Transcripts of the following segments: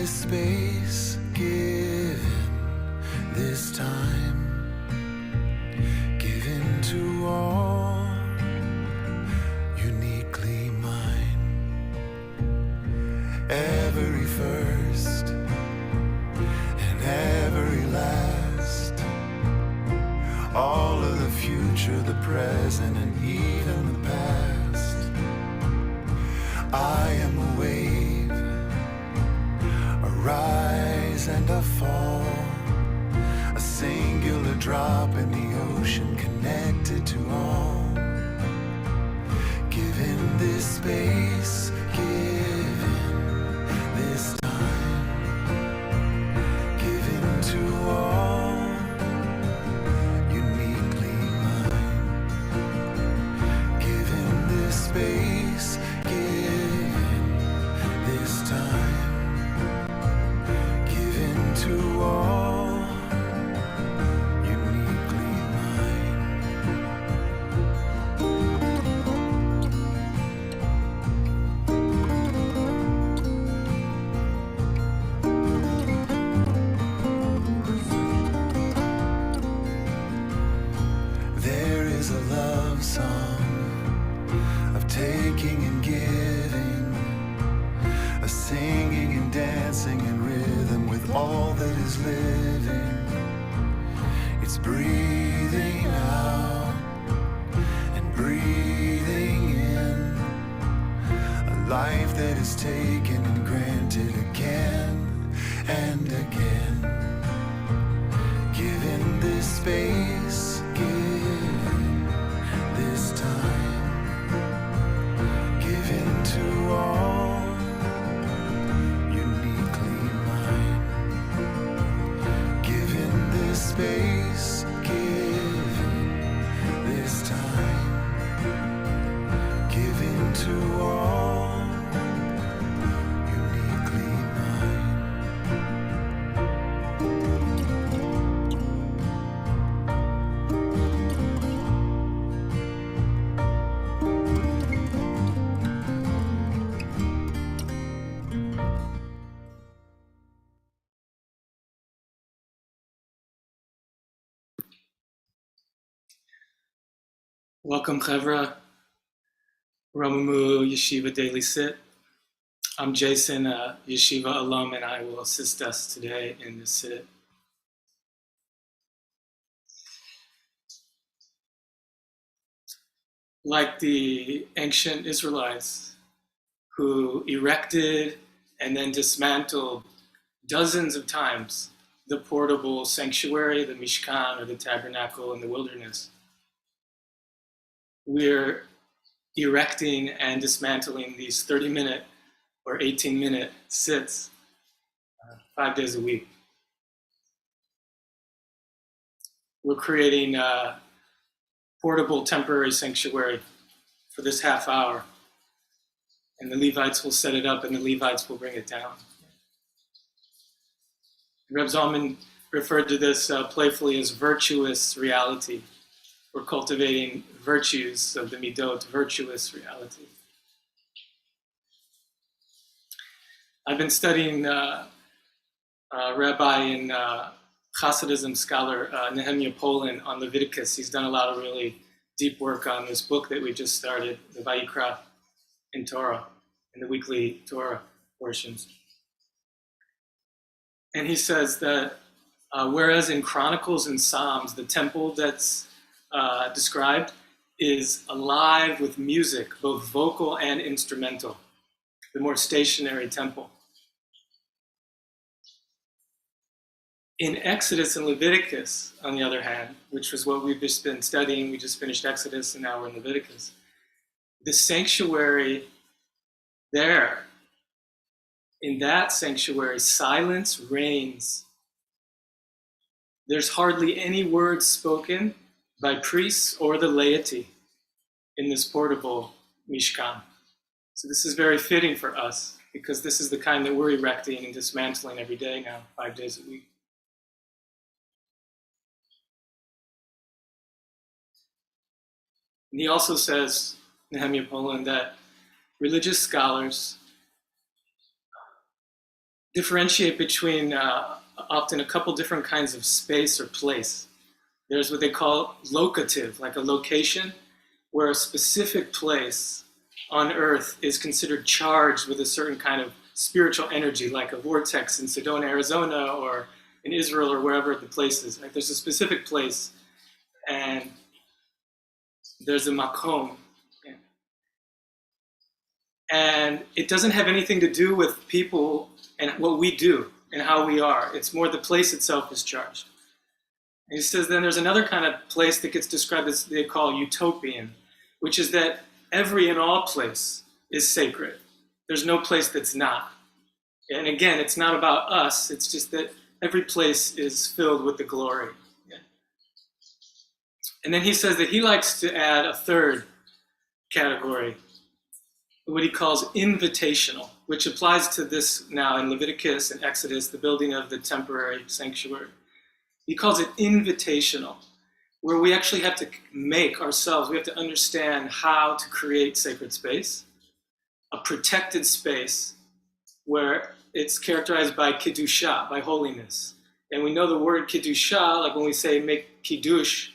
this space, given this time, given to all, uniquely mine. Every first and every last, all of the future, the present, and even the past. I am a wave, a rise and a fall, a singular drop in the ocean connected to all. Given this space, given this time, given to all, uniquely mine. Given this space, given this time, given to all, uniquely mine. There is a love song of taking and giving, a singing and dancing in rhythm with all that is living. It's breathing out and breathing in, a life that is taken and granted again and again. Given this space, given this time, given to all, uniquely mine. Given this space, given this time, given to all, uniquely mine. Welcome, Chevra. Romemu Yeshiva Daily Sit. I'm Jason, a Yeshiva alum, and I will assist us today in this sit. Like the ancient Israelites who erected and then dismantled dozens of times the portable sanctuary, the Mishkan, or the tabernacle in the wilderness, we're erecting and dismantling these 30-minute or 18-minute sits 5 days a week. We're creating a portable temporary sanctuary for this half hour, and the Levites will set it up and the Levites will bring it down. Reb Zalman referred to this playfully as virtuous reality. We're cultivating virtues of the midot, virtuous reality. I've been studying rabbi and Hasidism scholar Nehemiah Poland on Leviticus. He's done a lot of really deep work on this book that we just started, the Vayikra in Torah, in the weekly Torah portions. And he says that whereas in Chronicles and Psalms, the temple that's described is alive with music, both vocal and instrumental, the more stationary temple. In Exodus and Leviticus, on the other hand, which was what we've just been studying, we just finished Exodus and now we're in Leviticus, the sanctuary there, in that sanctuary, silence reigns. There's hardly any words spoken by priests or the laity in this portable Mishkan. So this is very fitting for us because this is the kind that we're erecting and dismantling every day now, 5 days a week. And he also says, Nehemiah Poland, that religious scholars differentiate between often a couple different kinds of space or place. There's what they call locative, like a location, where a specific place on Earth is considered charged with a certain kind of spiritual energy, like a vortex in Sedona, Arizona, or in Israel, or wherever the place is. Like there's a specific place, and there's a makom. And it doesn't have anything to do with people and what we do and how we are. It's more the place itself is charged. And he says then there's another kind of place that gets described as they call utopian, which is that every and all place is sacred. There's no place that's not. And again, it's not about us. It's just that every place is filled with the glory. Yeah. And then he says that he likes to add a third category, what he calls invitational, which applies to this now in Leviticus and Exodus, the building of the temporary sanctuary. He calls it invitational, where we actually have to make ourselves, we have to understand how to create sacred space, a protected space where it's characterized by kiddusha, by holiness. And we know the word kiddusha, like when we say make kiddush,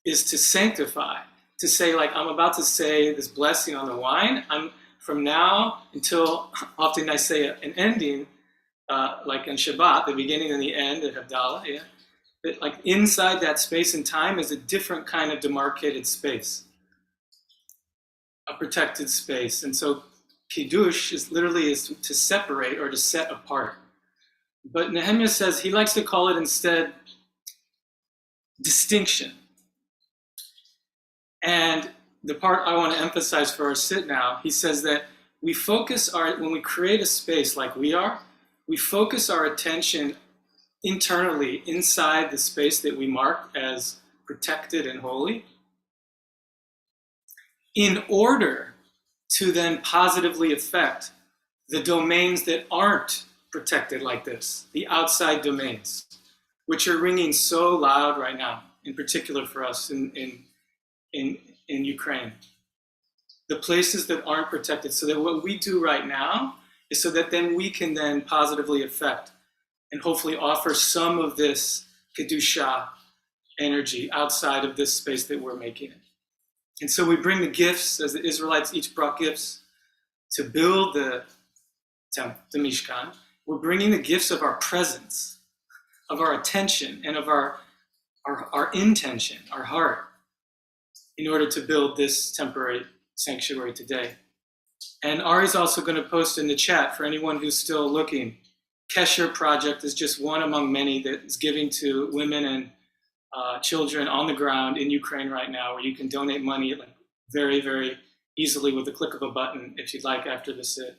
is to sanctify, to say like, I'm about to say this blessing on the wine. I'm from now until, often I say an ending, like in Shabbat, the beginning and the end of Havdalah, yeah. But like inside that space and time is a different kind of demarcated space, a protected space. And so Kiddush is literally to separate or to set apart. But Nehemiah says he likes to call it instead distinction. And the part I want to emphasize for our sit now, he says that when we create a space like we are, we focus our attention internally inside the space that we mark as protected and holy, in order to then positively affect the domains that aren't protected like this, the outside domains, which are ringing so loud right now, in particular for us in Ukraine. The places that aren't protected, so that what we do right now is so that then we can then positively affect and hopefully offer some of this Kedusha energy outside of this space that we're making it. And so we bring the gifts, as the Israelites each brought gifts to build the Mishkan. We're bringing the gifts of our presence, of our attention, and of our intention, our heart, in order to build this temporary sanctuary today. And Ari's also going to post in the chat for anyone who's still looking. Kesher Project is just one among many that is giving to women and children on the ground in Ukraine right now, where you can donate money like very, very easily with the click of a button if you'd like after the sit.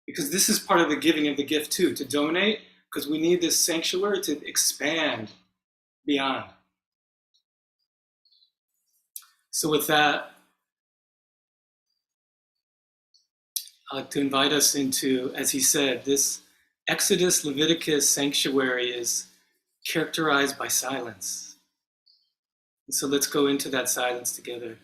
Because this is part of the giving of the gift too, to donate, because we need this sanctuary to expand beyond. So with that, I'd like to invite us into, as he said, this Exodus Leviticus sanctuary is characterized by silence. And so let's go into that silence together.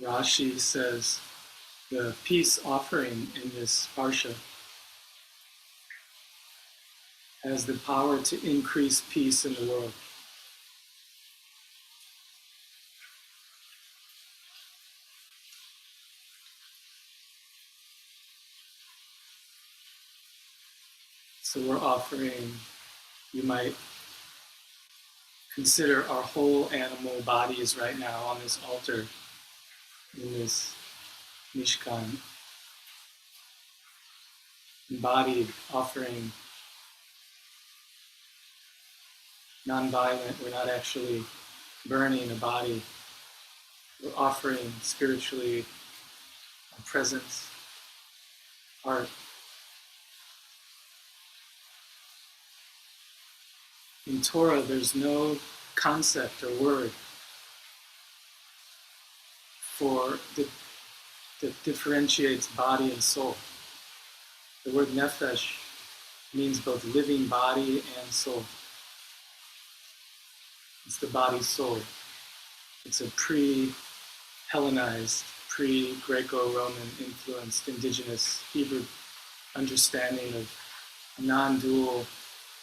Rashi says the peace offering in this parsha has the power to increase peace in the world. So we're offering, you might consider our whole animal bodies right now on this altar, in this Mishkan, embodied, offering non-violent. We're not actually burning a body. We're offering spiritually our presence, heart. In Torah, there's no concept or word that differentiates body and soul. The word nefesh means both living body and soul. It's the body soul. It's a pre-Hellenized, pre-Greco-Roman influenced indigenous Hebrew understanding of a non-dual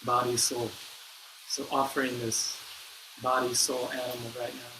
body soul. So offering this body soul animal right now.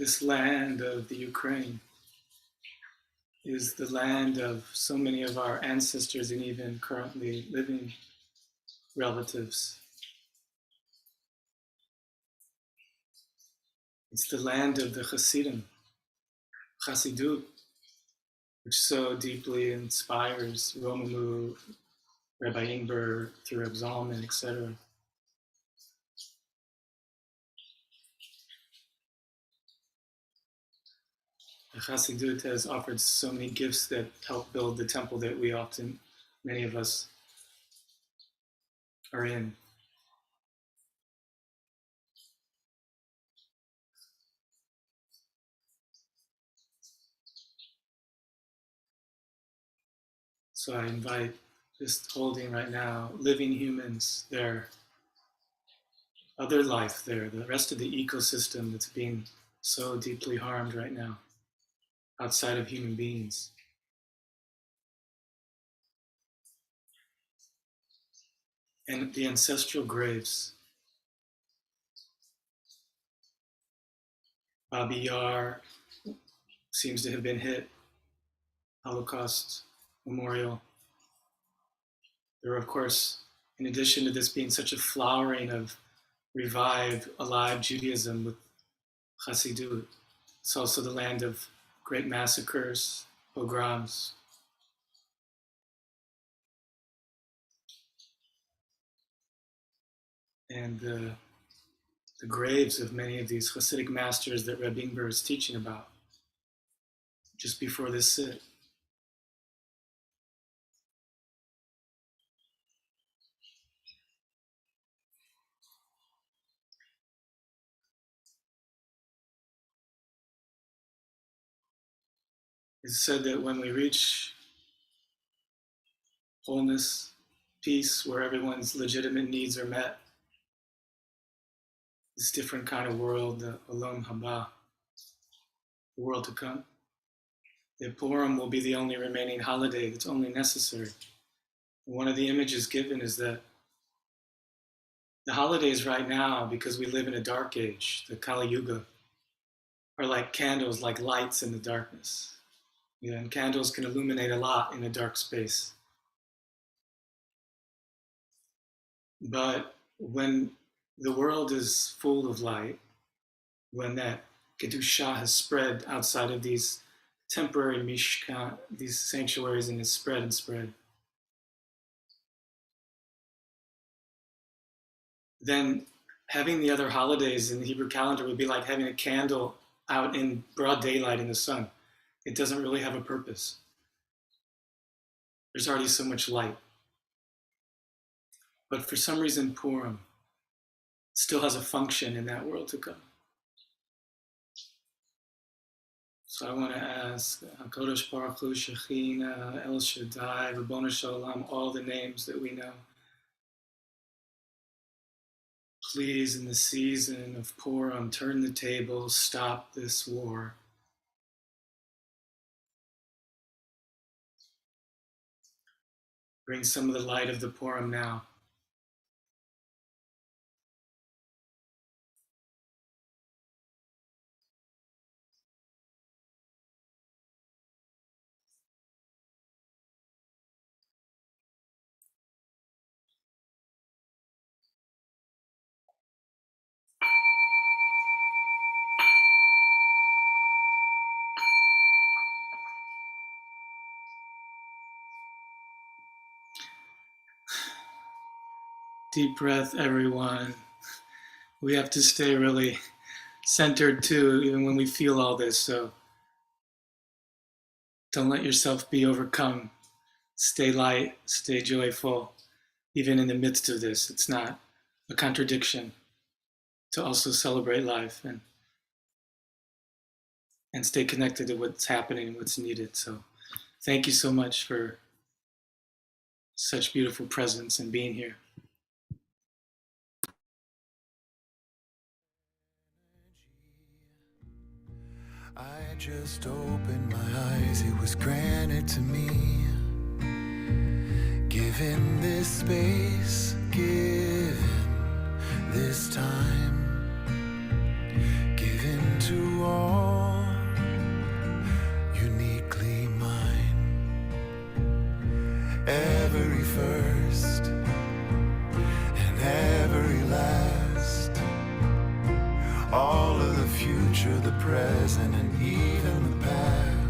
This land of the Ukraine is the land of so many of our ancestors and even currently living relatives. It's the land of the Hasidim, Chassidut, which so deeply inspires Romemu, Rabbi Ingber, through Reb Zalman, etc. The Chassidut has offered so many gifts that help build the temple that many of us, are in. So I invite, just holding right now, living humans, their other life there, the rest of the ecosystem that's being so deeply harmed right now, outside of human beings. And the ancestral graves. Babi Yar seems to have been hit, Holocaust Memorial. There are, of course, in addition to this being such a flowering of revived, alive Judaism with Chassidut, it's also the land of great massacres, pogroms. And the graves of many of these Hasidic masters that Rabbi Ingber is teaching about just before this sit. It's said that when we reach wholeness, peace, where everyone's legitimate needs are met, this different kind of world, the Olam Haba, the world to come, the Purim will be the only remaining holiday that's only necessary. And one of the images given is that the holidays right now, because we live in a dark age, the Kali Yuga, are like candles, like lights in the darkness. Yeah, and candles can illuminate a lot in a dark space. But when the world is full of light, when that Kedusha has spread outside of these temporary mishkan, these sanctuaries, and has spread and spread, then having the other holidays in the Hebrew calendar would be like having a candle out in broad daylight in the sun. It doesn't really have a purpose. There's already so much light. But for some reason, Purim still has a function in that world to come. So I want to ask HaKadosh Baruch Hu, Shekhinah, El Shaddai, Ribono Shel Olam, all the names that we know. Please, in the season of Purim, turn the tables, stop this war. Bring some of the light of the Purim now. Deep breath, everyone. We have to stay really centered too, even when we feel all this. So don't let yourself be overcome. Stay light, stay joyful, even in the midst of this. It's not a contradiction to also celebrate life and stay connected to what's happening and what's needed. So thank you so much for such beautiful presence and being here. I just opened my eyes, it was granted to me. Given this space, given this time, given to all present and even the past.